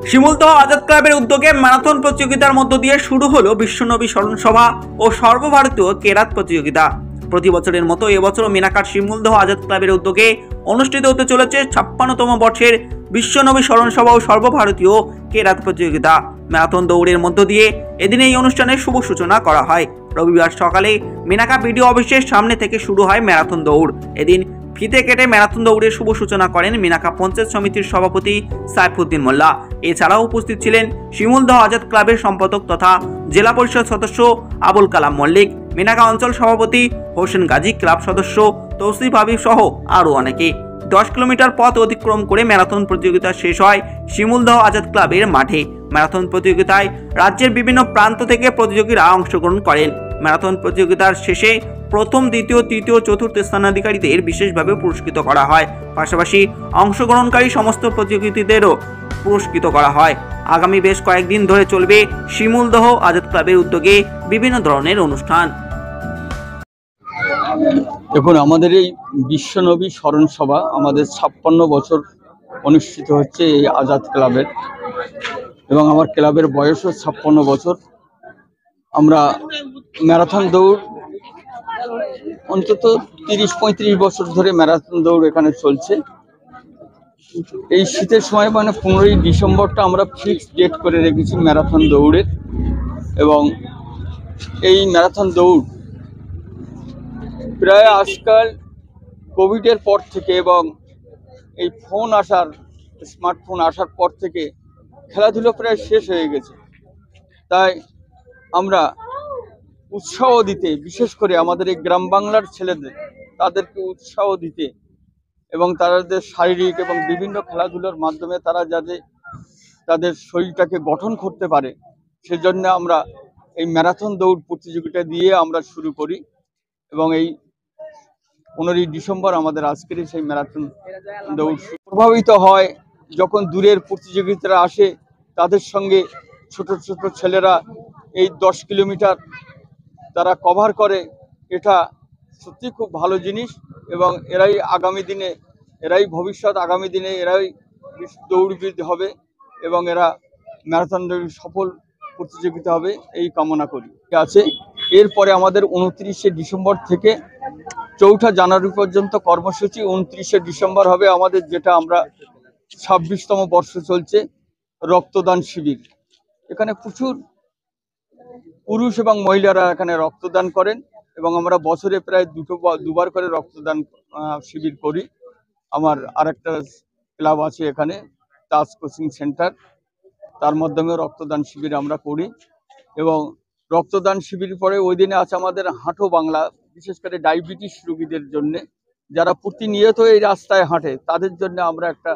শিমুলদহ আজাদ ক্লাবের উদ্যোগে ম্যারাথন প্রতিযোগিতার মধ্য দিয়ে শুরু হলো বিশ্বনবী স্মরণ সভা ও সর্বভারতীয় কেরাত প্রতিযোগিতা। প্রতি বছরের মতো এবছরও মিনাকার শিমুলদহ আজাদ ক্লাবের উদ্যোগে অনুষ্ঠিত হতে চলেছে 56তম বর্ষের বিশ্বনবী স্মরণ সভা ও সর্বভারতীয় কেরাত প্রতিযোগিতা। ম্যারাথন দৌড়ের মধ্য দিয়ে এদিন এই অনুষ্ঠানের শুভ সূচনা করা হয়। রবিবার সকালে মিনাকা বিডিও অফিসের সামনে থেকে শুরু হয় ম্যারাথন দৌড়। এদিন ফিতে কেটে ম্যারাথন দৌড়ের শুভ সূচনা করেন মিনাকা পঞ্চায়েত সমিতির সভাপতি সাইফুদ্দিন মোল্লা। এছাড়াও উপস্থিত ছিলেন শিমুলদহ আজাদ ক্লাবের সম্পাদক তথা জেলা পরিষদ সদস্য আবুল কালাম মল্লিক, মিনাকা অঞ্চল সভাপতি হোসেন গাজী, ক্লাব সদস্য তৌসিফ হাবিব সহ আরও অনেকে। 10 কিলোমিটার পথ অতিক্রম করে ম্যারাথন প্রতিযোগিতা শেষ হয় শিমুলদহ আজাদ ক্লাবের মাঠে। ম্যারাথন প্রতিযোগিতায় রাজ্যের বিভিন্ন প্রান্ত থেকে প্রতিযোগীরা অংশগ্রহণ করেন। ম্যারাথন প্রতিযোগিতার শেষে প্রথম, দ্বিতীয়, তৃতীয়, চতুর্থ স্থানাধিকারীদের বিশেষভাবে পুরস্কৃত করা হয়। পাশাপাশি অংশগ্রহণকারী সমস্ত প্রতিযোগীদেরও পুরস্কৃত করা হয়। আগামী বেশ কয়েকদিন ধরে চলবে শিমুলদহ আজাদ ক্লাবের উদ্যোগে বিভিন্ন ধরনের অনুষ্ঠান। দেখুন, আমাদের এই বিশ্বনবী স্মরণ সভা আমাদের 56 বছর অনুষ্ঠিত হচ্ছে এই আজাদ ক্লাবের, এবং আমার ক্লাবের বয়সও 56 বছর। আমরা ম্যারাথন দৌড় অন্তত 30-35 বছর ধরে ম্যারাথন দৌড় এখানে চলছে। এই শীতের সময় মানে 15ই ডিসেম্বরটা আমরা ফিক্সড ডেট করে রেখেছি ম্যারাথন দৌড়ের। এবং এই ম্যারাথন দৌড় প্রায় আজকাল কোভিডের পর থেকে এবং এই স্মার্টফোন আসার পর থেকে খেলাধুলো প্রায় শেষ হয়ে গেছে। তাই আমরা উৎসাহ দিতে, বিশেষ করে আমাদের এই গ্রাম বাংলার ছেলেদের, তাদেরকে উৎসাহ দিতে এবং তাদের শারীরিক এবং বিভিন্ন খেলাধুলার মাধ্যমে তারা যাতে তাদের শরীরটাকে গঠন করতে পারে, সেজন্য আমরা এই ম্যারাথন দৌড় প্রতিযোগিতা দিয়ে আমরা শুরু করি। এবং এই 15ই ডিসেম্বর আমাদের আজকের সেই ম্যারাথন দৌড় প্রভাবিত হয় যখন দূরের প্রতিযোগিতারা আসে, তাদের সঙ্গে ছোট ছোট ছেলেরা এই 10 কিলোমিটার তারা কভার করে। এটা সত্যি খুব ভালো জিনিস এবং এরাই আগামী দিনে, এরাই ভবিষ্যৎ, আগামী দিনে এরাই দৌড়বিদ হবে এবং এরা ম্যারাথন দৌড় সফল প্রতিযোগিতা হবে এই কামনা করি। আছে এরপরে আমাদের 29শে ডিসেম্বর থেকে 4ঠা জানুয়ারি পর্যন্ত কর্মসূচি। 29শে ডিসেম্বর হবে আমাদের, যেটা আমরা 26তম বর্ষ চলছে, রক্তদান শিবির। এখানে প্রচুর পুরুষ এবং মহিলারা এখানে রক্তদান করেন এবং আমরা বছরে প্রায় দুবার করে রক্তদান শিবির করি। আমার আরেকটা ক্লাব আছে এখানে, তাজ কোচিং সেন্টার, তার মাধ্যমে রক্তদান শিবির আমরা করি। এবং রক্তদান শিবির পরে ওই দিনে আছে আমাদের হাঁটো বাংলা, বিশেষ করে ডায়াবেটিস রোগীদের জন্য, যারা প্রতিনিয়ত এই রাস্তায় হাঁটে, তাদের জন্য আমরা একটা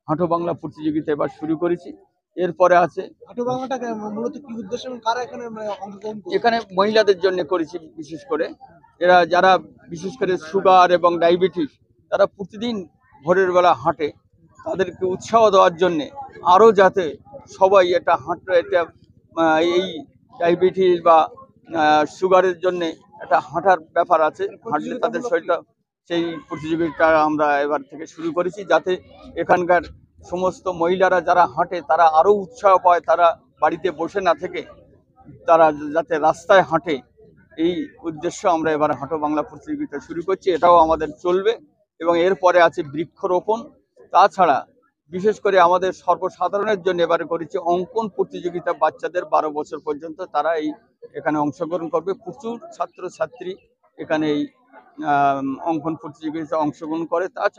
হাঁটো বাংলা প্রতিযোগিতা এবার শুরু করেছি। এরপরে আছে হাঁটো বাংলাটাকে মূলত কি উদ্দেশ্য এবং কারা এখানে মহিলাদের জন্য করেছি। বিশেষ করে এরা যারা বিশেষ করে সুগার এবং ডায়াবেটিস, তারা প্রতিদিন ভোরের বেলা হাঁটে, তাদেরকে উৎসাহ দেওয়ার জন্যে, আরও যাতে সবাই এটা এই ডায়াবেটিস বা সুগারের জন্যে একটা হাঁটার ব্যাপার আছে, হাঁটলে তাদের শরীরটা, সেই প্রতিযোগিতা আমরা এবার থেকে শুরু করেছি, যাতে এখানকার সমস্ত মহিলারা যারা হাঁটে তারা আরও উৎসাহ পায়, তারা বাড়িতে বসে না থেকে তারা যাতে রাস্তায় হাঁটে, এই উদ্দেশ্য আমরা এবার হাঁটো বাংলা প্রতিযোগিতা শুরু করছি। এটাও আমাদের চলবে। এবং এরপরে আছে বৃক্ষরোপণ। তাছাড়া বিশেষ করে আমাদের সর্বসাধারণের জন্য এবারে করেছি অঙ্কন প্রতিযোগিতা। বাচ্চাদের 12 বছর পর্যন্ত তারা এখানে অংশগ্রহণ করবে। প্রচুর ছাত্রছাত্রী এখানে এই অঙ্কন প্রতিযোগিতায় অংশগ্রহণ করে। তাছাড়া